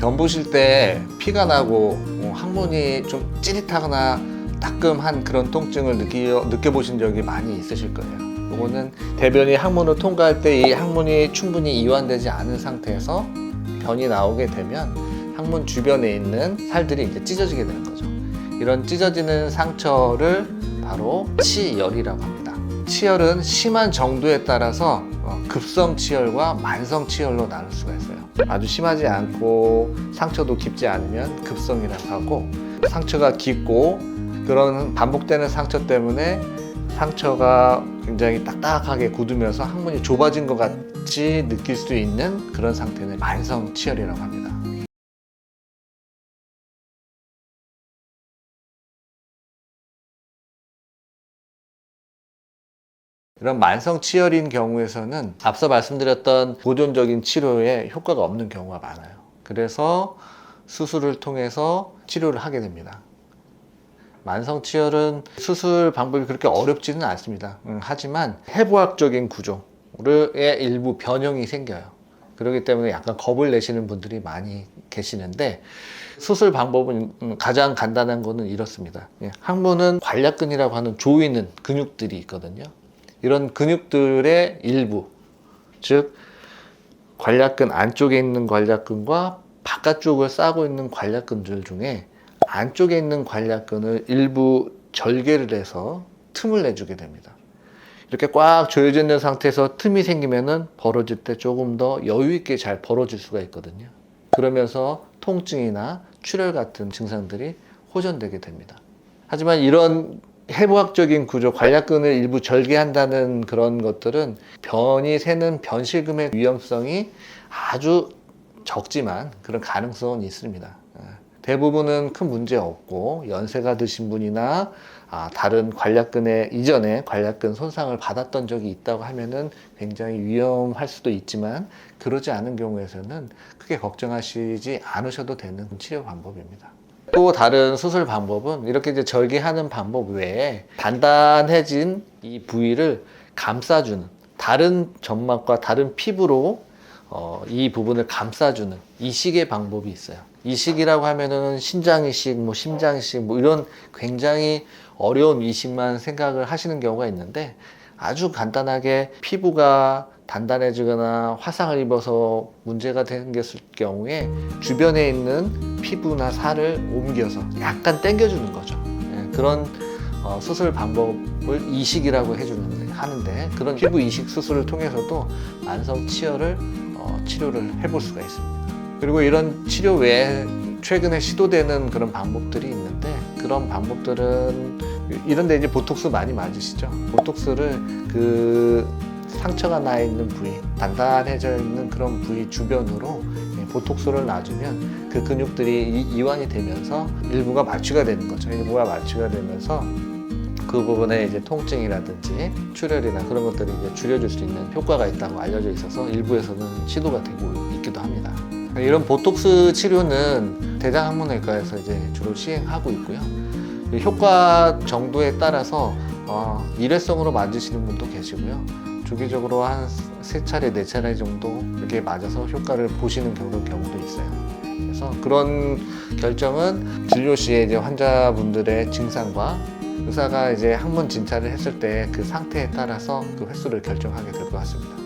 변 보실 때 피가 나고 항문이 좀 찌릿하거나 따끔한 그런 통증을 느껴보신 적이 많이 있으실 거예요. 이거는 대변이 항문을 통과할 때 이 항문이 충분히 이완되지 않은 상태에서 변이 나오게 되면 항문 주변에 있는 살들이 이제 찢어지게 되는 거죠. 이런 찢어지는 상처를 바로 치열이라고 합니다. 치열은 심한 정도에 따라서 급성 치열과 만성 치열로 나눌 수가 있어요. 아주 심하지 않고 상처도 깊지 않으면 급성이라고 하고, 상처가 깊고 그런 반복되는 상처 때문에 상처가 굉장히 딱딱하게 굳으면서 항문이 좁아진 것 같이 느낄 수 있는 그런 상태는 만성 치열이라고 합니다. 이런 만성 치열인 경우에서는 앞서 말씀드렸던 보존적인 치료에 효과가 없는 경우가 많아요. 그래서 수술을 통해서 치료를 하게 됩니다. 만성 치열은 수술 방법이 그렇게 어렵지는 않습니다. 하지만 해부학적인 구조의 일부 변형이 생겨요. 그렇기 때문에 약간 겁을 내시는 분들이 많이 계시는데, 수술 방법은 가장 간단한 거는 이렇습니다. 항문은 관략근이라고 하는 조이는 근육들이 있거든요. 이런 근육들의 일부, 즉 관략근 안쪽에 있는 관략근과 바깥쪽을 싸고 있는 관략근들 중에 안쪽에 있는 관략근을 일부 절개를 해서 틈을 내주게 됩니다. 이렇게 꽉 조여져 있는 상태에서 틈이 생기면은 벌어질 때 조금 더 여유 있게 잘 벌어질 수가 있거든요. 그러면서 통증이나 출혈 같은 증상들이 호전되게 됩니다. 하지만 이런 해부학적인 구조, 관략근을 일부 절개한다는 그런 것들은 변이 새는 변실금의 위험성이 아주 적지만 그런 가능성은 있습니다. 대부분은 큰 문제 없고, 연세가 드신 분이나 다른 관략근에 이전에 관략근 손상을 받았던 적이 있다고 하면은 굉장히 위험할 수도 있지만, 그러지 않은 경우에서는 크게 걱정하시지 않으셔도 되는 치료 방법입니다. 또 다른 수술 방법은 이렇게 이제 절개하는 방법 외에 단단해진 이 부위를 감싸주는, 다른 점막과 다른 피부로 이 부분을 감싸주는 이식의 방법이 있어요. 이식이라고 하면은 신장 이식, 심장 이식, 이런 굉장히 어려운 이식만 생각을 하시는 경우가 있는데, 아주 간단하게 피부가 단단해지거나 화상을 입어서 문제가 생겼을 경우에 주변에 있는 피부나 살을 옮겨서 약간 당겨주는 거죠. 그런 수술 방법을 이식이라고 하는데, 그런 피부 이식 수술을 통해서도 만성 치열을 치료를 해볼 수가 있습니다. 그리고 이런 치료 외에 최근에 시도되는 그런 방법들이 있는데, 그런 방법들은 이런데 이제 보톡스 많이 맞으시죠? 보톡스를 그 상처가 나 있는 부위, 단단해져 있는 그런 부위 주변으로 보톡스를 놔주면 그 근육들이 이완이 되면서 일부가 마취가 되는 거죠. 일부가 마취가 되면서 그 부분에 이제 통증이라든지 출혈이나 그런 것들이 이제 줄여줄 수 있는 효과가 있다고 알려져 있어서 일부에서는 시도가 되고 있기도 합니다. 이런 보톡스 치료는 대장학문외과에서 이제 주로 시행하고 있고요. 효과 정도에 따라서 일회성으로 맞으시는 분도 계시고요. 주기적으로 한 3차례, 4차례 정도 이렇게 맞아서 효과를 보시는 경우도 있어요. 그래서 그런 결정은 진료 시에 이제 환자분들의 증상과 의사가 이제 항문 진찰을 했을 때 그 상태에 따라서 그 횟수를 결정하게 될 것 같습니다.